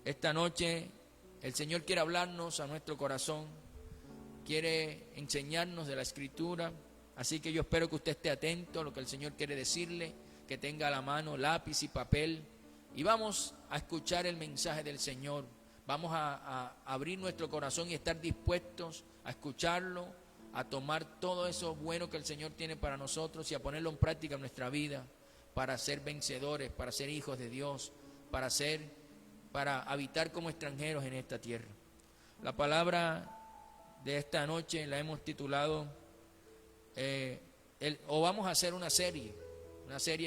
Esta noche el Señor quiere hablarnos a nuestro corazón, quiere enseñarnos de la Escritura, así que yo espero que usted esté atento a lo que el Señor quiere decirle, que tenga a la mano lápiz y papel, y vamos a escuchar el mensaje del Señor. Vamos a abrir nuestro corazón y estar dispuestos a escucharlo, a tomar todo eso bueno que el Señor tiene para nosotros y a ponerlo en práctica en nuestra vida, para ser vencedores, para ser hijos de Dios, para habitar como extranjeros en esta tierra. La palabra de esta noche la hemos titulado, vamos a hacer una serie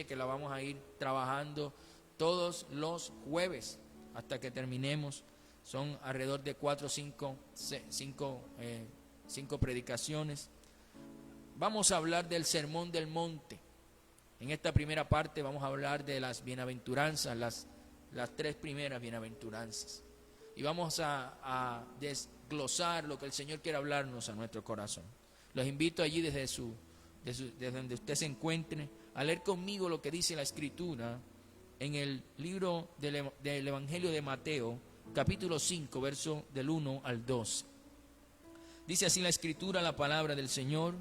que la vamos a ir trabajando todos los jueves hasta que terminemos. Son alrededor de 4 o 5 predicaciones. Vamos a hablar del Sermón del Monte. En esta primera parte vamos a hablar de las bienaventuranzas, las 3 primeras bienaventuranzas. Y vamos a desglosar lo que el Señor quiere hablarnos a nuestro corazón. Los invito allí desde donde usted se encuentre a leer conmigo lo que dice la Escritura en el libro del Evangelio de Mateo, capítulo 5, verso del 1 al 12. Dice así la Escritura, la palabra del Señor: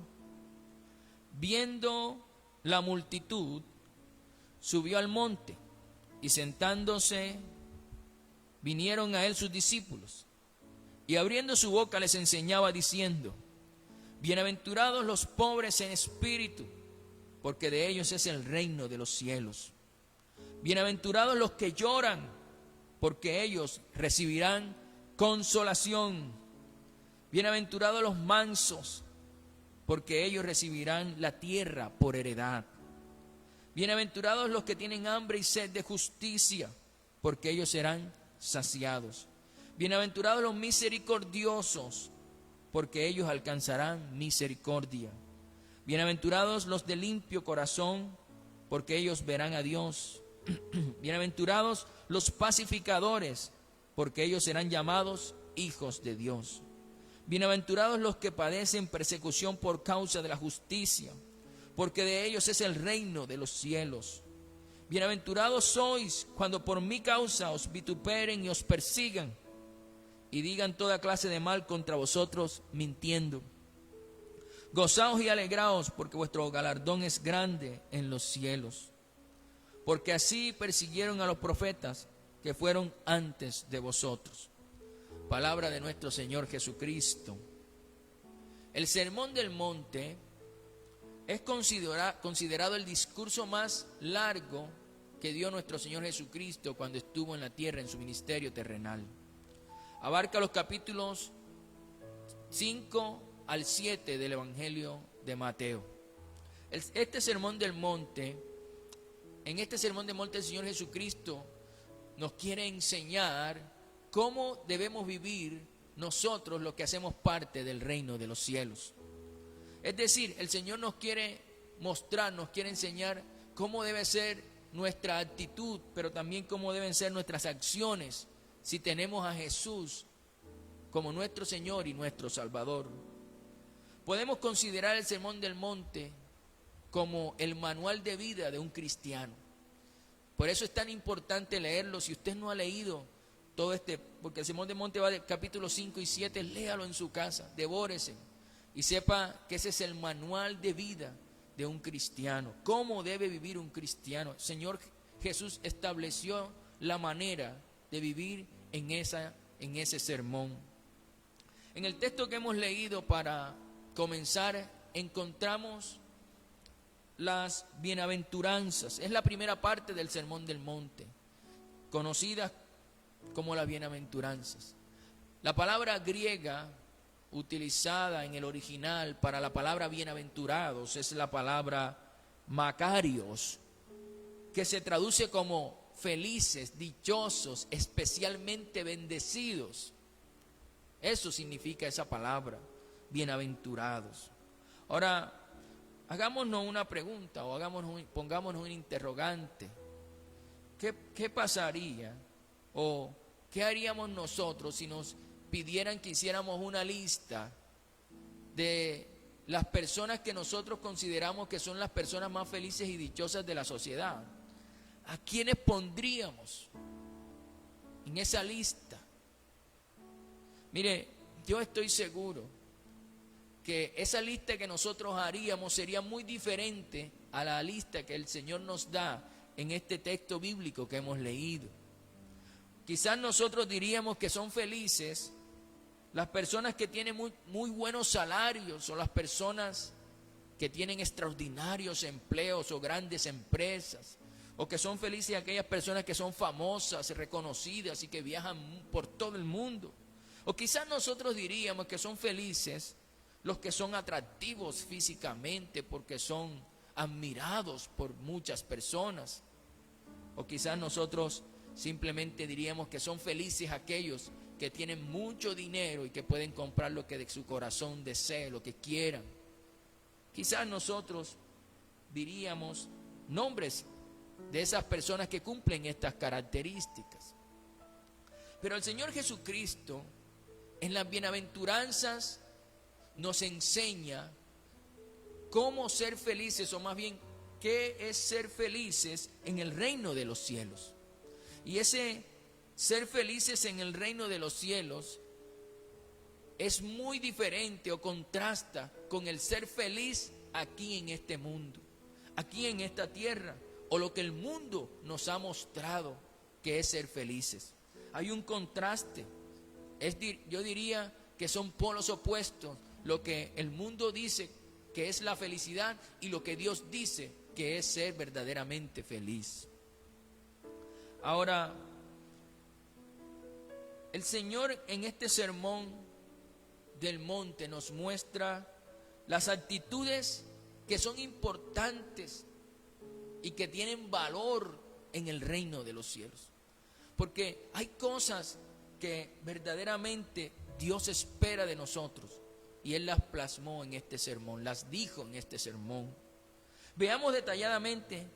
viendo la multitud, subió al monte, y sentándose, vinieron a él sus discípulos, y abriendo su boca les enseñaba diciendo: bienaventurados los pobres en espíritu, porque de ellos es el reino de los cielos. Bienaventurados los que lloran, porque ellos recibirán consolación. Bienaventurados los mansos, porque ellos recibirán la tierra por heredad. Bienaventurados los que tienen hambre y sed de justicia, porque ellos serán saciados. Bienaventurados los misericordiosos, porque ellos alcanzarán misericordia. Bienaventurados los de limpio corazón, porque ellos verán a Dios. Bienaventurados los pacificadores, porque ellos serán llamados hijos de Dios. Bienaventurados los que padecen persecución por causa de la justicia, porque de ellos es el reino de los cielos. Bienaventurados sois cuando por mi causa os vituperen y os persigan, y digan toda clase de mal contra vosotros mintiendo. Gozaos y alegraos, porque vuestro galardón es grande en los cielos. Porque así persiguieron a los profetas que fueron antes de vosotros. Palabra de nuestro Señor Jesucristo. El Sermón del Monte es considerado el discurso más largo que dio nuestro Señor Jesucristo cuando estuvo en la tierra en su ministerio terrenal. Abarca los capítulos 5 al 7 del Evangelio de Mateo. En este Sermón del Monte el Señor Jesucristo nos quiere enseñar cómo debemos vivir nosotros los que hacemos parte del reino de los cielos. Es decir, el Señor nos quiere mostrar, nos quiere enseñar cómo debe ser nuestra actitud, pero también cómo deben ser nuestras acciones si tenemos a Jesús como nuestro Señor y nuestro Salvador. Podemos considerar el Sermón del Monte como el manual de vida de un cristiano. Por eso es tan importante leerlo. Si usted no ha leído todo porque el Sermón del Monte va del capítulo 5 y 7, léalo en su casa, devórese y sepa que ese es el manual de vida de un cristiano. ¿Cómo debe vivir un cristiano? El Señor Jesús estableció la manera de vivir en ese sermón. En el texto que hemos leído para comenzar, encontramos las bienaventuranzas. Es la primera parte del Sermón del Monte, conocida como las bienaventuranzas. La palabra griega utilizada en el original para la palabra bienaventurados es la palabra makarios, que se traduce como felices, dichosos, especialmente bendecidos. Eso significa esa palabra, bienaventurados. Ahora, hagámonos una pregunta o pongámonos un interrogante. ¿Qué pasaría o qué haríamos nosotros si nos pidieran que hiciéramos una lista de las personas que nosotros consideramos que son las personas más felices y dichosas de la sociedad? ¿A quiénes pondríamos en esa lista, mire, yo estoy seguro que esa lista que nosotros haríamos sería muy diferente a la lista que el Señor nos da en este texto bíblico que hemos leído. Quizás nosotros diríamos que son felices las personas que tienen muy buenos salarios, o las personas que tienen extraordinarios empleos o grandes empresas, o que son felices aquellas personas que son famosas, reconocidas y que viajan por todo el mundo. O quizás nosotros diríamos que son felices los que son atractivos físicamente porque son admirados por muchas personas. O quizás nosotros simplemente diríamos que son felices aquellos que tienen mucho dinero y que pueden comprar lo que de su corazón desee, lo que quieran. Quizás nosotros diríamos nombres de esas personas que cumplen estas características. Pero el Señor Jesucristo en las bienaventuranzas nos enseña cómo ser felices, o más bien qué es ser felices en el reino de los cielos. Y ese ser felices en el reino de los cielos es muy diferente o contrasta con el ser feliz aquí en este mundo, aquí en esta tierra, o lo que el mundo nos ha mostrado que es ser felices. Hay un contraste. Yo diría que son polos opuestos, lo que el mundo dice que es la felicidad y lo que Dios dice que es ser verdaderamente feliz. Ahora, el Señor en este sermón del monte nos muestra las actitudes que son importantes y que tienen valor en el reino de los cielos. Porque hay cosas que verdaderamente Dios espera de nosotros y Él las plasmó en este sermón, las dijo en este sermón. Veamos detalladamente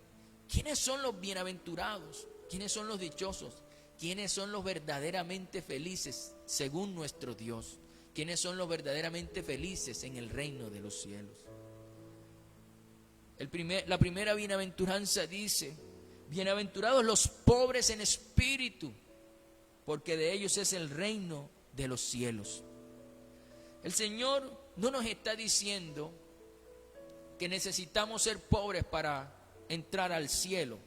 quiénes son los bienaventurados, quiénes son los dichosos, quiénes son los verdaderamente felices según nuestro Dios, quiénes son los verdaderamente felices en el reino de los cielos. La primera bienaventuranza dice: bienaventurados los pobres en espíritu, porque de ellos es el reino de los cielos. El Señor no nos está diciendo que necesitamos ser pobres para entrar al cielo.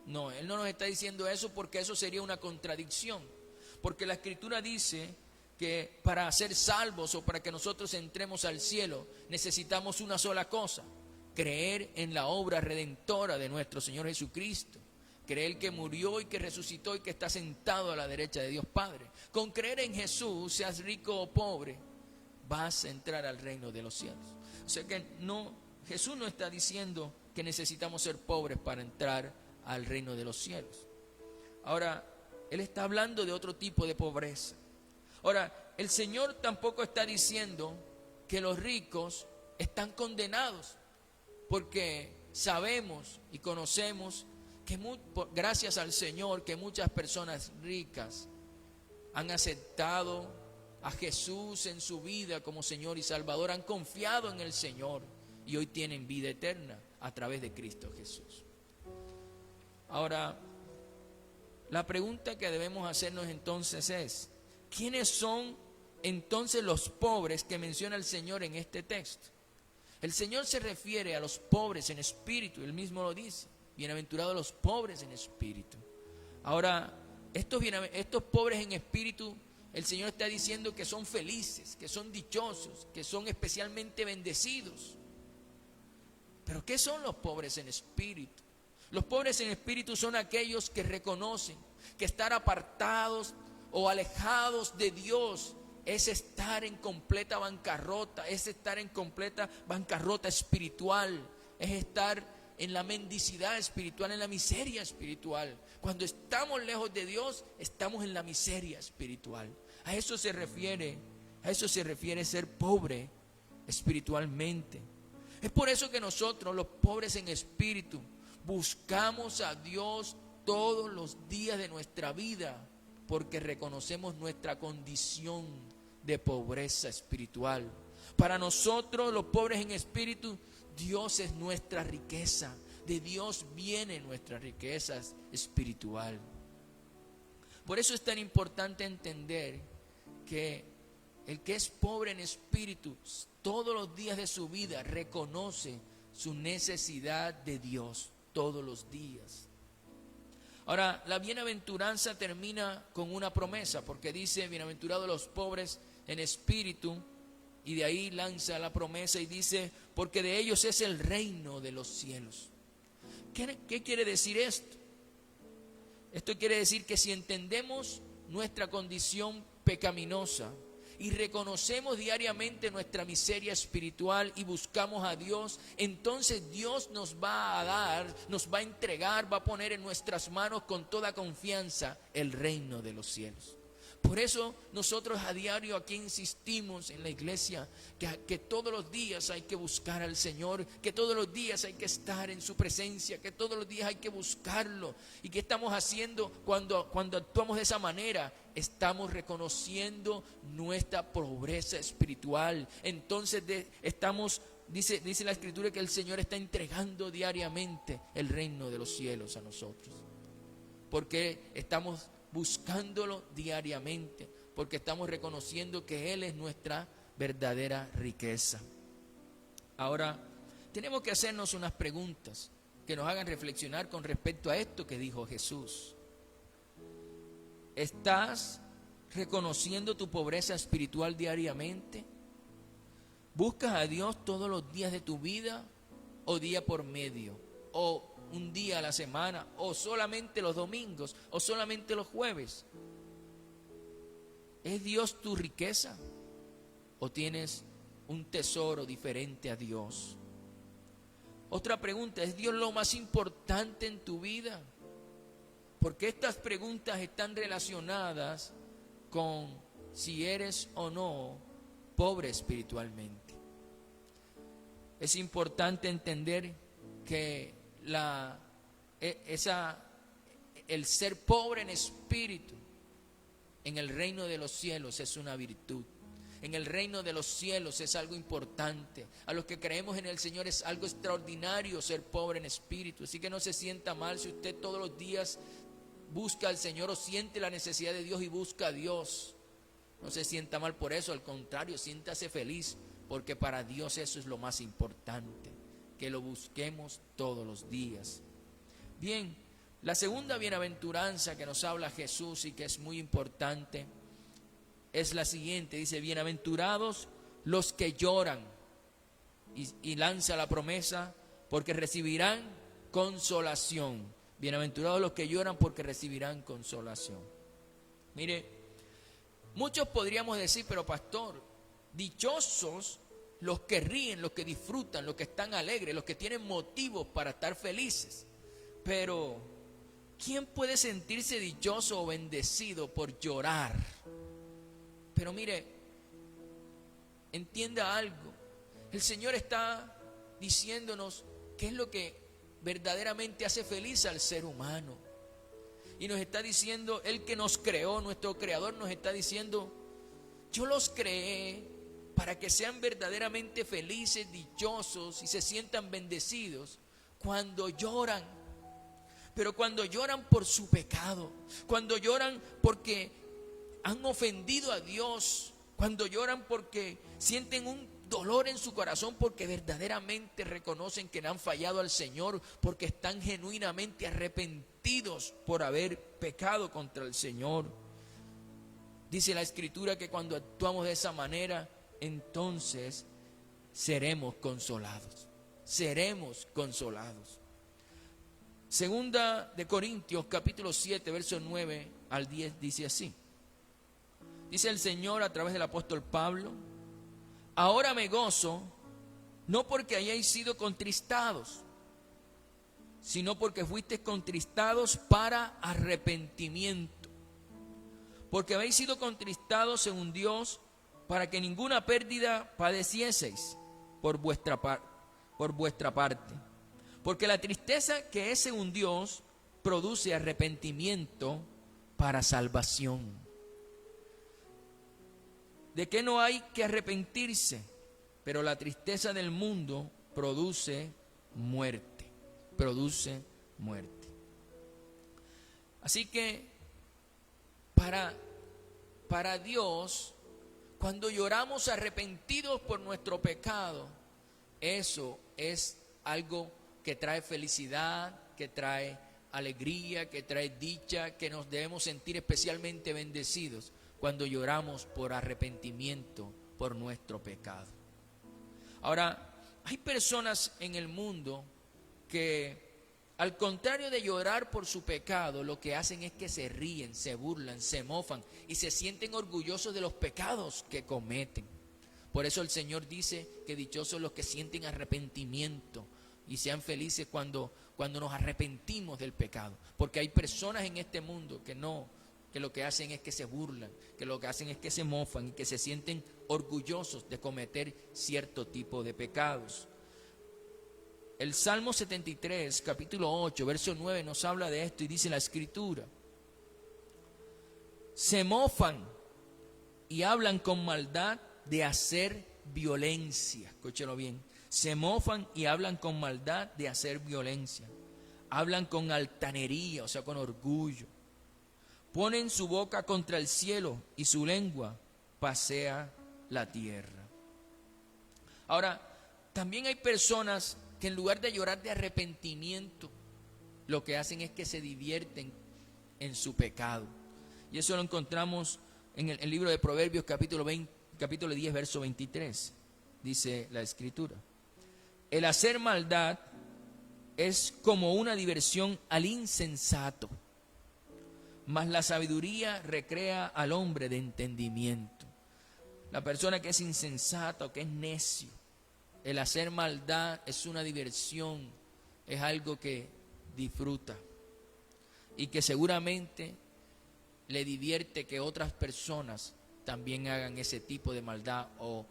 No, Él no nos está diciendo eso, porque eso sería una contradicción. Porque la Escritura dice que para ser salvos o para que nosotros entremos al cielo necesitamos una sola cosa: creer en la obra redentora de nuestro Señor Jesucristo. Creer que murió y que resucitó y que está sentado a la derecha de Dios Padre. Con creer en Jesús, seas rico o pobre, vas a entrar al reino de los cielos. O sea que Jesús no está diciendo que necesitamos ser pobres para entrar al reino de los cielos. Ahora, Él está hablando de otro tipo de pobreza. Ahora, el Señor tampoco está diciendo que los ricos están condenados, porque sabemos y conocemos que gracias al Señor que muchas personas ricas han aceptado a Jesús en su vida como Señor y Salvador, han confiado en el Señor y hoy tienen vida eterna a través de Cristo Jesús. Ahora, la pregunta que debemos hacernos entonces es: ¿quiénes son entonces los pobres que menciona el Señor en este texto? El Señor se refiere a los pobres en espíritu, Él mismo lo dice: bienaventurados los pobres en espíritu. Ahora, estos pobres en espíritu, el Señor está diciendo que son felices, que son dichosos, que son especialmente bendecidos. ¿Pero qué son los pobres en espíritu? Los pobres en espíritu son aquellos que reconocen que estar apartados o alejados de Dios es estar en completa bancarrota, es estar en completa bancarrota espiritual, es estar en la mendicidad espiritual, en la miseria espiritual. Cuando estamos lejos de Dios, estamos en la miseria espiritual. A eso se refiere ser pobre espiritualmente. Es por eso que nosotros, los pobres en espíritu, buscamos a Dios todos los días de nuestra vida, porque reconocemos nuestra condición de pobreza espiritual. Para nosotros, los pobres en espíritu, Dios es nuestra riqueza. De Dios viene nuestra riqueza espiritual. Por eso es tan importante entender que el que es pobre en espíritu, todos los días de su vida reconoce su necesidad de Dios, todos los días. Ahora, la bienaventuranza termina con una promesa, porque dice, bienaventurados los pobres en espíritu, y de ahí lanza la promesa y dice, porque de ellos es el reino de los cielos. ¿Qué quiere decir esto? Esto quiere decir que si entendemos nuestra condición pecaminosa y reconocemos diariamente nuestra miseria espiritual y buscamos a Dios, entonces Dios nos va a dar, nos va a entregar, va a poner en nuestras manos con toda confianza el reino de los cielos. Por eso nosotros a diario aquí insistimos en la iglesia que todos los días hay que buscar al Señor, que todos los días hay que estar en su presencia, que todos los días hay que buscarlo. ¿Y qué estamos haciendo cuando actuamos de esa manera? Estamos reconociendo nuestra pobreza espiritual. Entonces dice la Escritura que el Señor está entregando diariamente el reino de los cielos a nosotros. Porque estamos buscándolo diariamente, porque estamos reconociendo que Él es nuestra verdadera riqueza. Ahora, tenemos que hacernos unas preguntas que nos hagan reflexionar con respecto a esto que dijo Jesús. ¿Estás reconociendo tu pobreza espiritual diariamente? ¿Buscas a Dios todos los días de tu vida o día por medio? ¿O un día a la semana, o solamente los domingos, o solamente los jueves? ¿Es Dios tu riqueza? ¿O tienes un tesoro diferente a Dios? Otra pregunta, ¿es Dios lo más importante en tu vida? Porque estas preguntas están relacionadas con si eres o no pobre espiritualmente. Es importante entender que el ser pobre en espíritu en el reino de los cielos es una virtud. En el reino de los cielos es algo importante. A los que creemos en el Señor es algo extraordinario ser pobre en espíritu. Así que no se sienta mal si usted todos los días busca al Señor o siente la necesidad de Dios y busca a Dios. No se sienta mal por eso, al contrario, siéntase feliz, porque para Dios eso es lo más importante, que lo busquemos todos los días. Bien, la segunda bienaventuranza que nos habla Jesús y que es muy importante es la siguiente. Dice, bienaventurados los que lloran, y lanza la promesa, porque recibirán consolación. Bienaventurados los que lloran, porque recibirán consolación. Mire, muchos podríamos decir, pero pastor, dichosos los que ríen, los que disfrutan, los que están alegres, los que tienen motivos para estar felices. Pero, ¿quién puede sentirse dichoso o bendecido por llorar? Pero mire, entienda algo. El Señor está diciéndonos qué es lo que verdaderamente hace feliz al ser humano. Y nos está diciendo, Él que nos creó, nuestro Creador, nos está diciendo, yo los creé para que sean verdaderamente felices, dichosos y se sientan bendecidos cuando lloran. Pero cuando lloran por su pecado, cuando lloran porque han ofendido a Dios, cuando lloran porque sienten un dolor en su corazón, porque verdaderamente reconocen que le han fallado al Señor, porque están genuinamente arrepentidos por haber pecado contra el Señor. Dice la Escritura que cuando actuamos de esa manera, entonces seremos consolados. Seremos consolados. Segunda de Corintios, capítulo 7, versos 9 al 10, dice así. Dice el Señor a través del apóstol Pablo: ahora me gozo, no porque hayáis sido contristados, sino porque fuisteis contristados para arrepentimiento. Porque habéis sido contristados según Dios, para que ninguna pérdida padecieseis por vuestra parte. Porque la tristeza que es según Dios produce arrepentimiento para salvación. ¿De qué no hay que arrepentirse? Pero la tristeza del mundo produce muerte. Produce muerte. Así que para Dios, cuando lloramos arrepentidos por nuestro pecado, eso es algo que trae felicidad, que trae alegría, que trae dicha, que nos debemos sentir especialmente bendecidos cuando lloramos por arrepentimiento por nuestro pecado. Ahora, hay personas en el mundo que, al contrario de llorar por su pecado, lo que hacen es que se ríen, se burlan, se mofan y se sienten orgullosos de los pecados que cometen. Por eso el Señor dice que dichosos los que sienten arrepentimiento y sean felices cuando nos arrepentimos del pecado. Porque hay personas en este mundo que lo que hacen es que se burlan, que lo que hacen es que se mofan y que se sienten orgullosos de cometer cierto tipo de pecados. El Salmo 73, capítulo 8, verso 9 nos habla de esto y dice la Escritura: se mofan y hablan con maldad de hacer violencia. Escúchelo bien. Se mofan y hablan con maldad de hacer violencia. Hablan con altanería, o sea, con orgullo. Ponen su boca contra el cielo y su lengua pasea la tierra. Ahora, también hay personas que en lugar de llorar de arrepentimiento, lo que hacen es que se divierten en su pecado. Y eso lo encontramos en el libro de Proverbios, capítulo 10, verso 23. Dice la Escritura: el hacer maldad es como una diversión al insensato, mas la sabiduría recrea al hombre de entendimiento. La persona que es insensata o que es necio, el hacer maldad es una diversión, es algo que disfruta y que seguramente le divierte que otras personas también hagan ese tipo de maldad o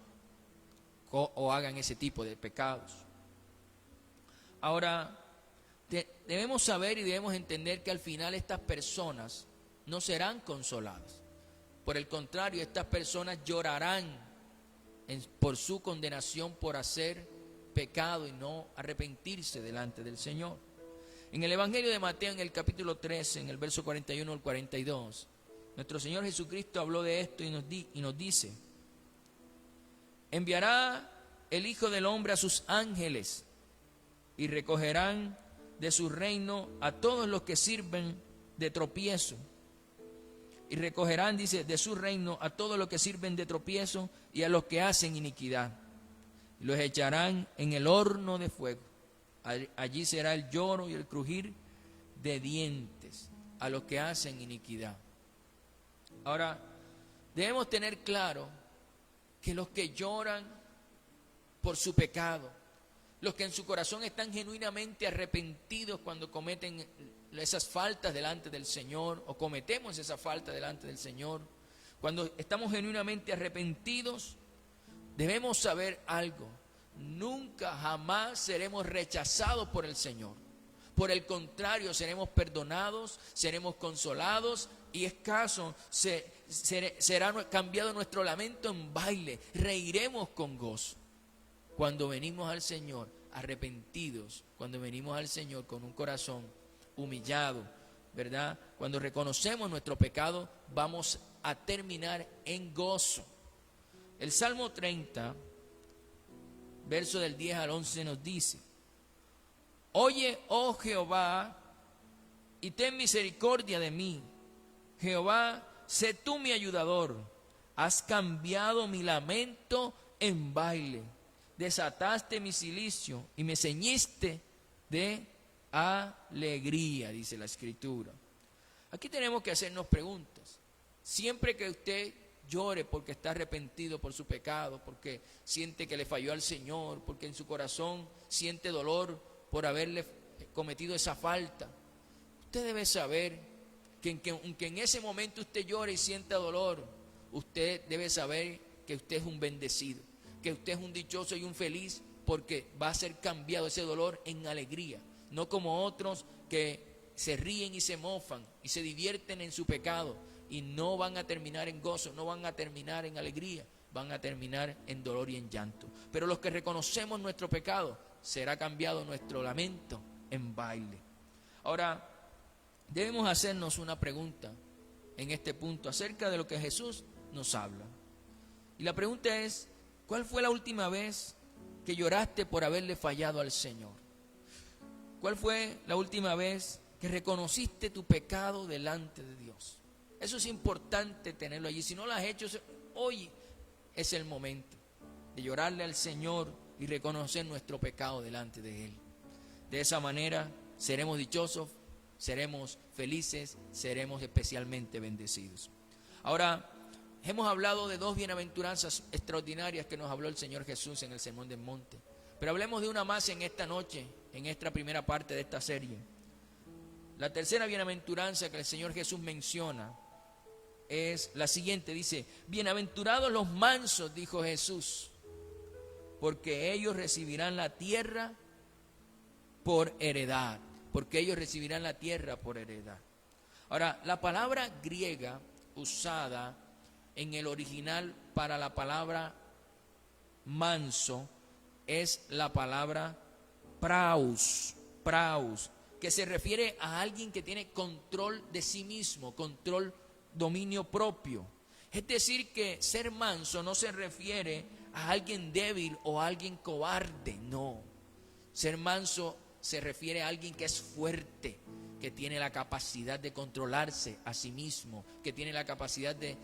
hagan ese tipo de pecados. Ahora, debemos saber y debemos entender que al final estas personas no serán consoladas. Por el contrario, estas personas llorarán por su condenación por hacer pecado y no arrepentirse delante del Señor. En el Evangelio de Mateo, en el capítulo 13, en el verso 41 al 42, nuestro Señor Jesucristo habló de esto y nos dice: enviará el Hijo del Hombre a sus ángeles y recogerán de su reino a todos los que sirven de tropiezo. Y recogerán, dice, de su reino a todos los que sirven de tropiezo y a los que hacen iniquidad. Y los echarán en el horno de fuego. Allí será el lloro y el crujir de dientes a los que hacen iniquidad. Ahora, debemos tener claro que los que lloran por su pecado, los que en su corazón están genuinamente arrepentidos cuando cometen esas faltas delante del Señor o cometemos esa falta delante del Señor, cuando estamos genuinamente arrepentidos, debemos saber algo: nunca jamás seremos rechazados por el Señor. Por el contrario, seremos perdonados, seremos consolados y escaso será cambiado nuestro lamento en baile. Reiremos con gozo cuando venimos al Señor arrepentidos, cuando venimos al Señor con un corazón humillado, ¿verdad? Cuando reconocemos nuestro pecado, vamos a terminar en gozo. El Salmo 30, verso del 10 al 11 nos dice: oye, oh Jehová, y ten misericordia de mí. Jehová, sé tú mi ayudador. Has cambiado mi lamento en baile. Desataste mi cilicio y me ceñiste de alegría, dice la Escritura. Aquí tenemos que hacernos preguntas. Siempre que usted llore porque está arrepentido por su pecado, porque siente que le falló al Señor, porque en su corazón siente dolor por haberle cometido esa falta, usted debe saber que aunque en ese momento usted llore y sienta dolor, usted debe saber que usted es un bendecido, que usted es un dichoso y un feliz, porque va a ser cambiado ese dolor en alegría, no como otros que se ríen y se mofan y se divierten en su pecado y no van a terminar en gozo, no van a terminar en alegría, van a terminar en dolor y en llanto. Pero los que reconocemos nuestro pecado, será cambiado nuestro lamento en baile. Ahora, debemos hacernos una pregunta: en este punto acerca de lo que Jesús nos habla. Y la pregunta es, ¿cuál fue la última vez que lloraste por haberle fallado al Señor? ¿Cuál fue la última vez que reconociste tu pecado delante de Dios? Eso es importante tenerlo allí. Si no lo has hecho, hoy es el momento de llorarle al Señor y reconocer nuestro pecado delante de Él. De esa manera seremos dichosos, seremos felices, seremos especialmente bendecidos. Ahora, hemos hablado de dos bienaventuranzas extraordinarias que nos habló el Señor Jesús en el Sermón del Monte. Pero hablemos de una más en esta noche, en esta primera parte de esta serie. La tercera bienaventuranza que el Señor Jesús menciona es la siguiente. Dice, bienaventurados los mansos, dijo Jesús, porque ellos recibirán la tierra por heredad. Porque ellos recibirán la tierra por heredad. Ahora, la palabra griega usada en el original para la palabra manso es la palabra praus, que se refiere a alguien que tiene control de sí mismo, dominio propio. Es decir, que ser manso no se refiere a alguien débil o a alguien cobarde, no. Ser manso se refiere a alguien que es fuerte, que tiene la capacidad de controlarse a sí mismo, que tiene la capacidad de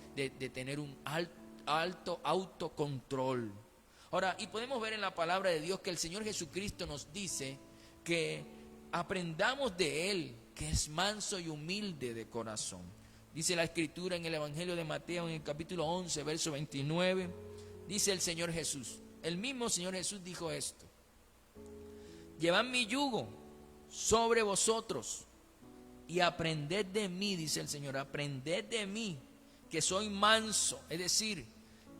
tener un alto autocontrol. Ahora, y podemos ver en la palabra de Dios que el Señor Jesucristo nos dice que aprendamos de Él, que es manso y humilde de corazón. Dice la Escritura en el Evangelio de Mateo, en el capítulo 11, verso 29, dice el Señor Jesús, el mismo Señor Jesús dijo esto: llevad mi yugo sobre vosotros y aprended de mí, dice el Señor, aprended de mí, que soy manso, es decir,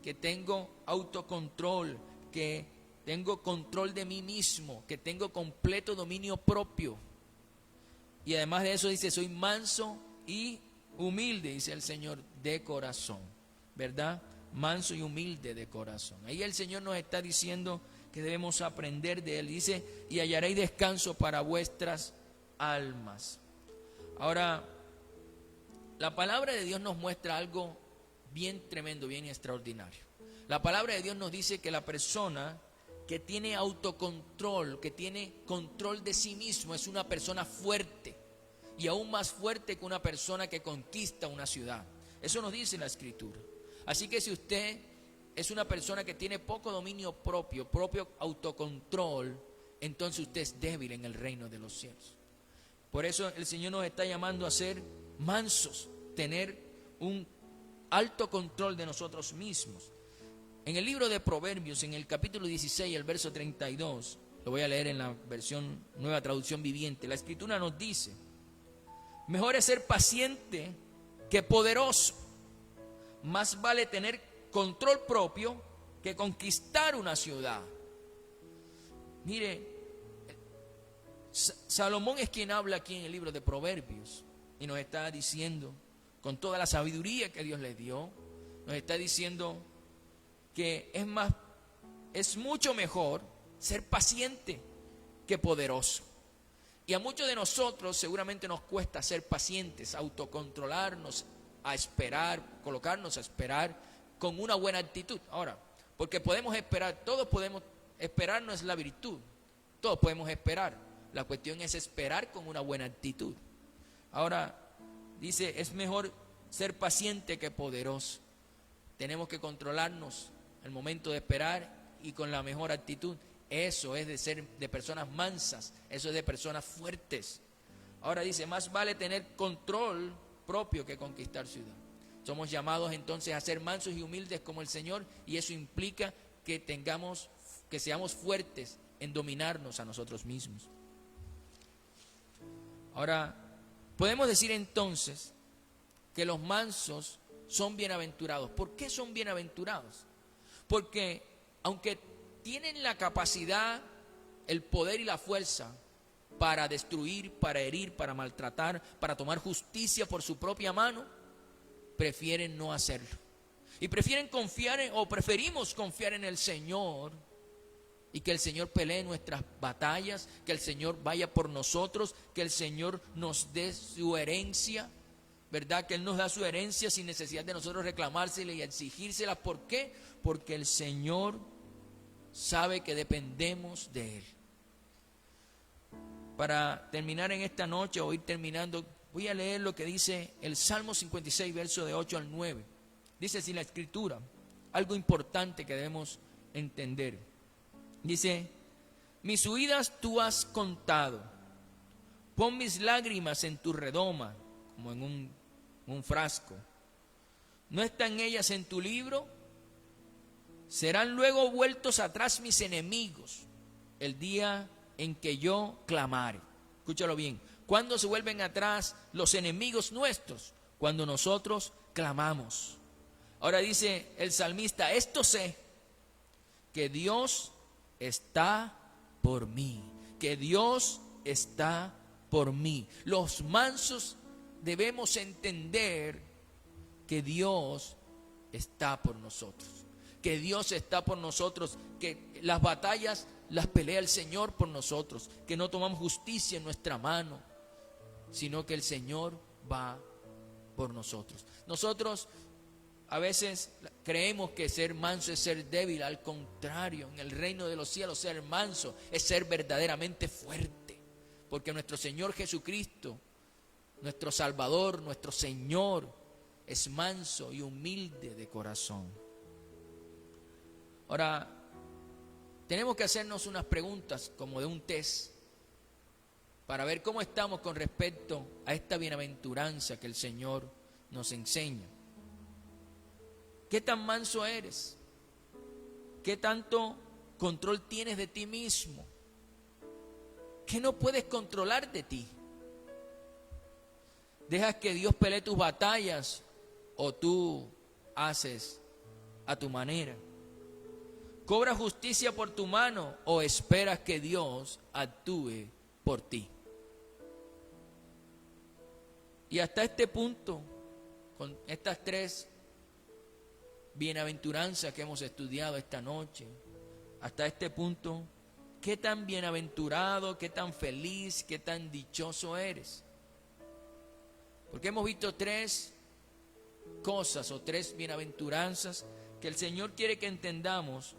que tengo autocontrol, que tengo control de mí mismo, que tengo completo dominio propio. Y además de eso dice, soy manso y humilde, dice el Señor, de corazón, ¿verdad? Manso y humilde de corazón. Ahí el Señor nos está diciendo que debemos aprender de Él. Dice, y hallaréis descanso para vuestras almas. Ahora, la palabra de Dios nos muestra algo bien tremendo, bien extraordinario. La palabra de Dios nos dice que la persona que tiene autocontrol, que tiene control de sí mismo, es una persona fuerte, y aún más fuerte que una persona que conquista una ciudad. Eso nos dice la Escritura. Así que si usted es una persona que tiene poco dominio propio autocontrol, entonces usted es débil en el reino de los cielos. Por eso el Señor nos está llamando a ser mansos, tener un alto control de nosotros mismos. En el libro de Proverbios, en el capítulo 16, el verso 32, lo voy a leer en la versión Nueva Traducción Viviente, la Escritura nos dice, mejor es ser paciente que poderoso, más vale tener control propio que conquistar una ciudad. Mire, Salomón es quien habla aquí en el libro de Proverbios y nos está diciendo, con toda la sabiduría que Dios le dio, nos está diciendo que es mucho mejor ser paciente que poderoso. Y a muchos de nosotros seguramente nos cuesta ser pacientes, autocontrolarnos, a esperar, colocarnos a esperar con una buena actitud. Ahora, porque podemos esperar, todos podemos esperar, no es la virtud, todos podemos esperar. La cuestión es esperar con una buena actitud. Ahora, dice, es mejor ser paciente que poderoso. Tenemos que controlarnos al momento de esperar y con la mejor actitud. Eso es de ser de personas mansas, eso es de personas fuertes. Ahora dice, más vale tener control propio que conquistar ciudad. Somos llamados entonces a ser mansos y humildes como el Señor, y eso implica que seamos fuertes en dominarnos a nosotros mismos. Ahora, podemos decir entonces que los mansos son bienaventurados. ¿Por qué son bienaventurados? Porque aunque tienen la capacidad, el poder y la fuerza para destruir, para herir, para maltratar, para tomar justicia por su propia mano, prefieren no hacerlo. Y preferimos confiar en el Señor, y que el Señor pelee nuestras batallas, que el Señor vaya por nosotros, que el Señor nos dé su herencia, ¿verdad? Que Él nos da su herencia sin necesidad de nosotros reclamársela y exigírsela. ¿Por qué? Porque el Señor sabe que dependemos de Él. Para terminar en esta noche, o ir terminando, voy a leer lo que dice el Salmo 56, verso de 8 al 9. Dice así la Escritura, algo importante que debemos entender. Dice: mis huidas tú has contado, pon mis lágrimas en tu redoma, como en un frasco. ¿No están ellas en tu libro? Serán luego vueltos atrás mis enemigos el día en que yo clamare. Escúchalo bien. ¿Cuándo se vuelven atrás los enemigos nuestros? Cuando nosotros clamamos. Ahora dice el salmista: esto sé, que Dios está por mí, que Dios está por mí. Los mansos debemos entender que Dios está por nosotros, que Dios está por nosotros, que las batallas las pelea el Señor por nosotros, que no tomamos justicia en nuestra mano, sino que el Señor va por nosotros. Nosotros a veces creemos que ser manso es ser débil. Al contrario, en el reino de los cielos ser manso es ser verdaderamente fuerte, porque nuestro Señor Jesucristo, nuestro Salvador, nuestro Señor, es manso y humilde de corazón. Ahora, tenemos que hacernos unas preguntas como de un test para ver cómo estamos con respecto a esta bienaventuranza que el Señor nos enseña. ¿Qué tan manso eres? ¿Qué tanto control tienes de ti mismo? ¿Qué no puedes controlar de ti? ¿Dejas que Dios pelee tus batallas o tú haces a tu manera? ¿Cobras justicia por tu mano o esperas que Dios actúe por ti? Y hasta este punto, con estas tres bienaventuranzas que hemos estudiado esta noche, hasta este punto, ¿qué tan bienaventurado, qué tan feliz, qué tan dichoso eres? Porque hemos visto tres cosas o tres bienaventuranzas que el Señor quiere que entendamos,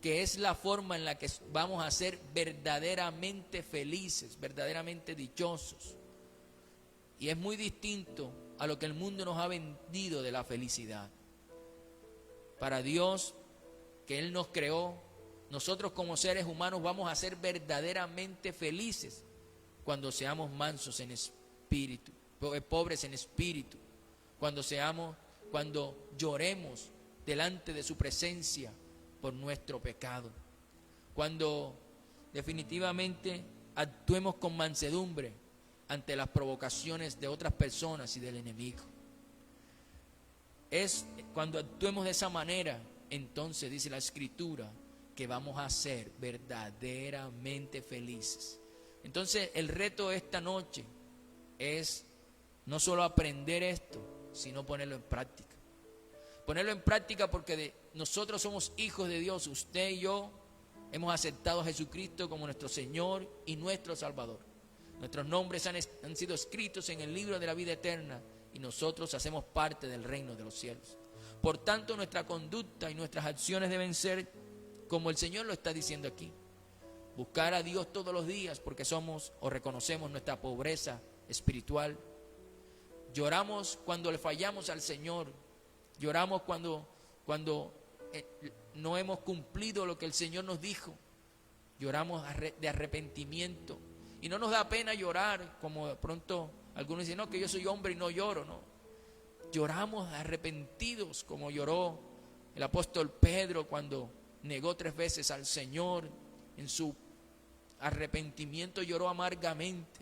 que es la forma en la que vamos a ser verdaderamente felices, verdaderamente dichosos. Y es muy distinto a lo que el mundo nos ha vendido de la felicidad. Para Dios, que Él nos creó, nosotros como seres humanos vamos a ser verdaderamente felices cuando seamos mansos en espíritu, pobres en espíritu, cuando lloremos delante de su presencia por nuestro pecado, cuando definitivamente actuemos con mansedumbre ante las provocaciones de otras personas y del enemigo. Es cuando actuemos de esa manera, entonces dice la Escritura, que vamos a ser verdaderamente felices. Entonces el reto de esta noche es no solo aprender esto, sino ponerlo en práctica. Ponerlo en práctica porque nosotros somos hijos de Dios. Usted y yo hemos aceptado a Jesucristo como nuestro Señor y nuestro Salvador. Nuestros nombres han sido escritos en el libro de la vida eterna y nosotros hacemos parte del reino de los cielos. Por tanto, nuestra conducta y nuestras acciones deben ser como el Señor lo está diciendo aquí. Buscar a Dios todos los días porque somos o reconocemos nuestra pobreza espiritual. Lloramos cuando le fallamos al Señor. Lloramos cuando no hemos cumplido lo que el Señor nos dijo. Lloramos de arrepentimiento. Y no nos da pena llorar, como de pronto algunos dicen, no, que yo soy hombre y no lloro, no. Lloramos arrepentidos, como lloró el apóstol Pedro cuando negó 3 veces al Señor. En su arrepentimiento lloró amargamente.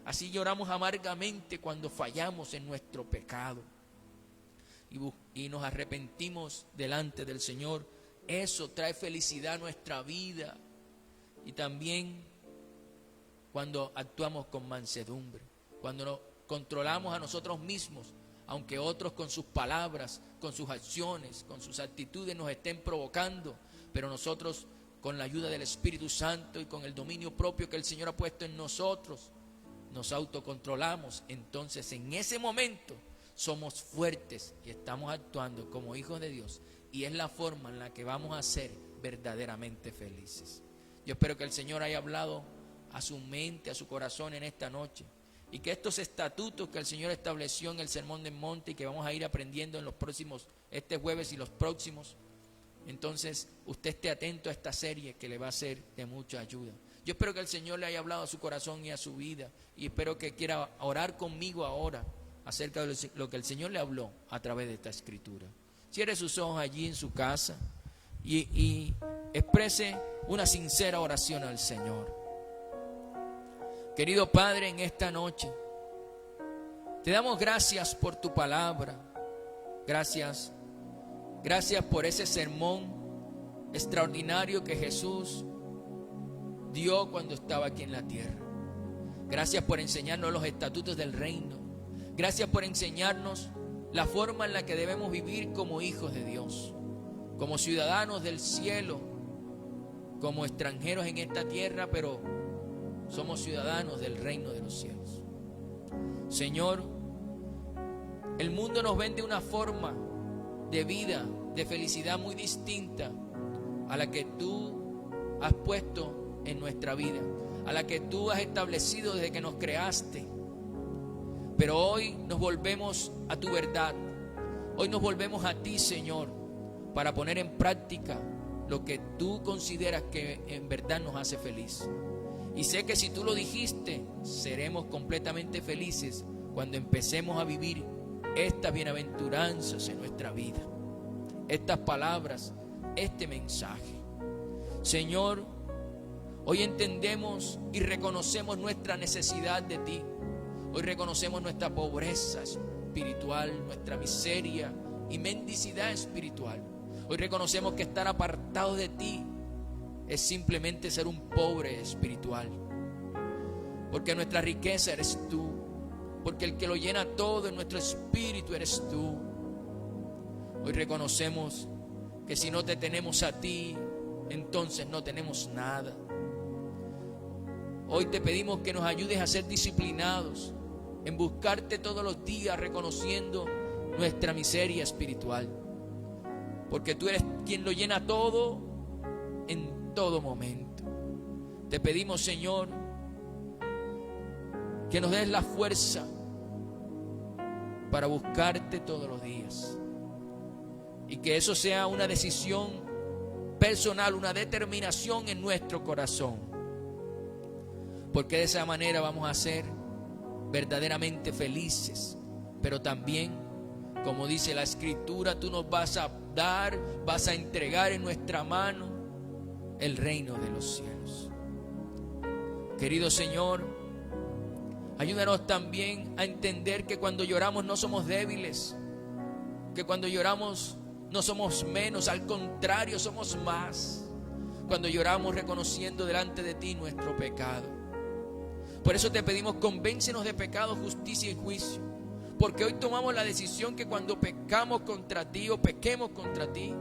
Así lloramos amargamente cuando fallamos en nuestro pecado y nos arrepentimos delante del Señor. Eso trae felicidad a nuestra vida. Y también cuando actuamos con mansedumbre, cuando nos controlamos a nosotros mismos, aunque otros con sus palabras, con sus acciones, con sus actitudes nos estén provocando, pero nosotros con la ayuda del Espíritu Santo y con el dominio propio que el Señor ha puesto en nosotros, nos autocontrolamos, entonces en ese momento somos fuertes y estamos actuando como hijos de Dios, y es la forma en la que vamos a ser verdaderamente felices. Yo espero que el Señor haya hablado a su mente, a su corazón en esta noche, y que estos estatutos que el Señor estableció en el Sermón del Monte y que vamos a ir aprendiendo en los próximos, este jueves y los próximos, entonces usted esté atento a esta serie que le va a ser de mucha ayuda. Yo espero que el Señor le haya hablado a su corazón y a su vida, y espero que quiera orar conmigo ahora acerca de lo que el Señor le habló a través de esta escritura. Cierre sus ojos allí en su casa y exprese una sincera oración al Señor. Querido Padre, en esta noche te damos gracias por tu palabra. Gracias por ese sermón extraordinario que Jesús dio cuando estaba aquí en la tierra. Gracias por enseñarnos los estatutos del reino. Gracias por enseñarnos la forma en la que debemos vivir como hijos de Dios, como ciudadanos del cielo, como extranjeros en esta tierra, pero somos ciudadanos del reino de los cielos. Señor, el mundo nos vende una forma de vida, de felicidad muy distinta a la que tú has puesto en nuestra vida, a la que tú has establecido desde que nos creaste. Pero hoy nos volvemos a tu verdad. Hoy nos volvemos a ti, Señor, para poner en práctica lo que tú consideras que en verdad nos hace feliz. Y sé que si tú lo dijiste, seremos completamente felices cuando empecemos a vivir estas bienaventuranzas en nuestra vida, estas palabras, este mensaje. Señor, hoy entendemos y reconocemos nuestra necesidad de ti. Hoy reconocemos nuestra pobreza espiritual, nuestra miseria y mendicidad espiritual. Hoy reconocemos que estar apartados de ti es simplemente ser un pobre espiritual. Porque nuestra riqueza eres tú. Porque el que lo llena todo en nuestro espíritu eres tú. Hoy reconocemos que si no te tenemos a ti, entonces no tenemos nada. Hoy te pedimos que nos ayudes a ser disciplinados en buscarte todos los días, reconociendo nuestra miseria espiritual, porque tú eres quien lo llena todo en todo momento. Te pedimos, Señor, que nos des la fuerza para buscarte todos los días, y que eso sea una decisión personal, una determinación en nuestro corazón, porque de esa manera vamos a ser verdaderamente felices. Pero también, como dice la Escritura, tú nos vas a dar, vas a entregar en nuestra mano el reino de los cielos. Querido Señor, ayúdanos también a entender que cuando lloramos no somos débiles, que cuando lloramos no somos menos, al contrario, somos más. Cuando lloramos reconociendo delante de ti nuestro pecado. Por eso te pedimos, convéncenos de pecado, justicia y juicio. Porque hoy tomamos la decisión que cuando pecamos contra ti o pequemos contra ti,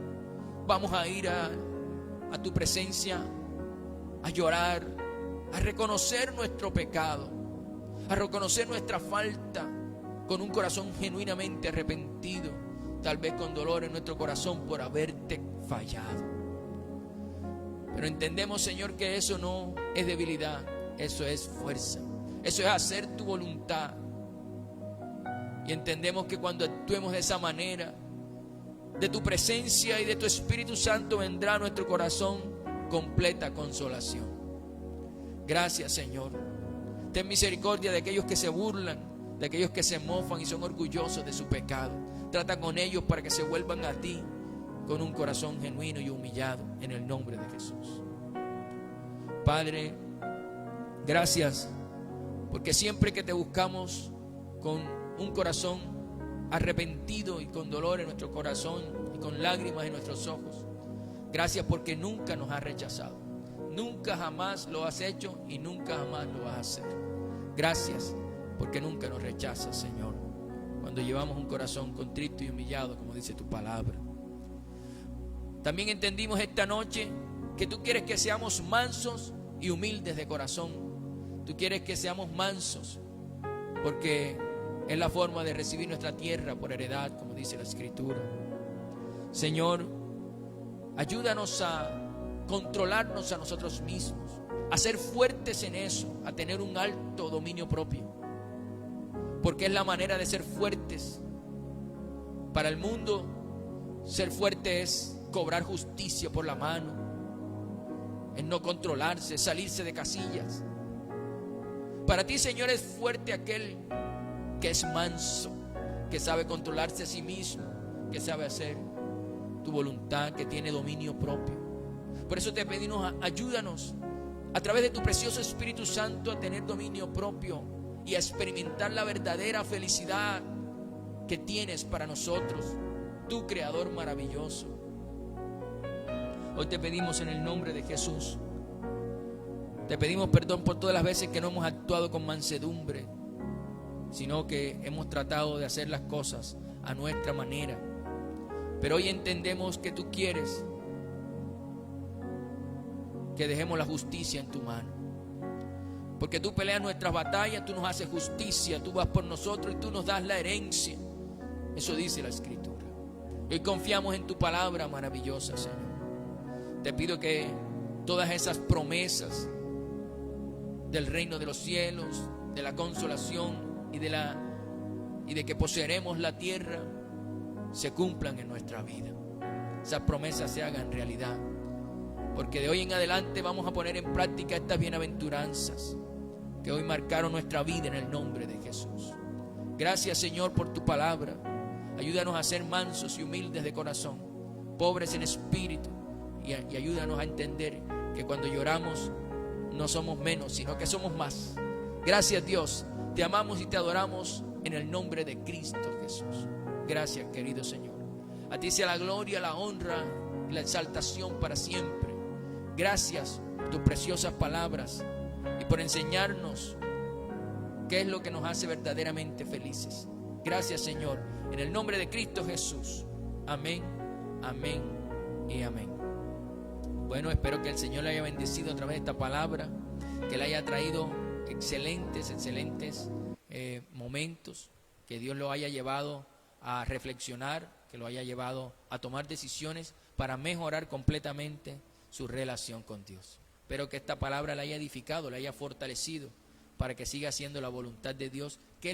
vamos a ir a tu presencia, a llorar, a reconocer nuestro pecado, a reconocer nuestra falta con un corazón genuinamente arrepentido, tal vez con dolor en nuestro corazón por haberte fallado. Pero entendemos, Señor, que eso no es debilidad. Eso es fuerza, eso es hacer tu voluntad. Y entendemos que cuando actuemos de esa manera, de tu presencia y de tu Espíritu Santo vendrá a nuestro corazón completa consolación. Gracias, Señor. Ten misericordia de aquellos que se burlan, de aquellos que se mofan y son orgullosos de su pecado. Trata con ellos para que se vuelvan a ti con un corazón genuino y humillado, en el nombre de Jesús. Padre, gracias, porque siempre que te buscamos con un corazón arrepentido y con dolor en nuestro corazón y con lágrimas en nuestros ojos, gracias porque nunca nos has rechazado, nunca jamás lo has hecho y nunca jamás lo vas a hacer. Gracias porque nunca nos rechazas, Señor, cuando llevamos un corazón contrito y humillado, como dice tu palabra. También entendimos esta noche que tú quieres que seamos mansos y humildes de corazón. Tú quieres que seamos mansos porque es la forma de recibir nuestra tierra por heredad, como dice la Escritura. Señor, ayúdanos a controlarnos a nosotros mismos, a ser fuertes en eso, a tener un alto dominio propio, porque es la manera de ser fuertes. Para el mundo, ser fuerte es cobrar justicia por la mano, es no controlarse, salirse de casillas. Para ti, Señor, es fuerte aquel que es manso, que sabe controlarse a sí mismo, que sabe hacer tu voluntad, que tiene dominio propio. Por eso te pedimos, ayúdanos a través de tu precioso Espíritu Santo a tener dominio propio y a experimentar la verdadera felicidad que tienes para nosotros, tu Creador maravilloso. Hoy te pedimos en el nombre de Jesús, te pedimos perdón por todas las veces que no hemos actuado con mansedumbre, sino que hemos tratado de hacer las cosas a nuestra manera. Pero hoy entendemos que tú quieres que dejemos la justicia en tu mano, porque tú peleas nuestras batallas, tú nos haces justicia, tú vas por nosotros y tú nos das la herencia. Eso dice la Escritura. Hoy confiamos en tu palabra maravillosa, Señor. Te pido que todas esas promesas del reino de los cielos, de la consolación y de que poseeremos la tierra, se cumplan en nuestra vida. Esas promesas se hagan realidad, porque de hoy en adelante vamos a poner en práctica estas bienaventuranzas que hoy marcaron nuestra vida en el nombre de Jesús. Gracias, Señor, por tu palabra. Ayúdanos a ser mansos y humildes de corazón, pobres en espíritu, y ayúdanos a entender que cuando lloramos no somos menos, sino que somos más. Gracias, Dios, te amamos y te adoramos en el nombre de Cristo Jesús. Gracias, querido Señor. A ti sea la gloria, la honra y la exaltación para siempre. Gracias por tus preciosas palabras y por enseñarnos qué es lo que nos hace verdaderamente felices. Gracias, Señor, en el nombre de Cristo Jesús. Amén, amén y amén. Bueno, espero que el Señor le haya bendecido a través de esta palabra, que le haya traído excelentes momentos, que Dios lo haya llevado a reflexionar, que lo haya llevado a tomar decisiones para mejorar completamente su relación con Dios. Espero que esta palabra le haya edificado, le haya fortalecido para que siga haciendo la voluntad de Dios, que es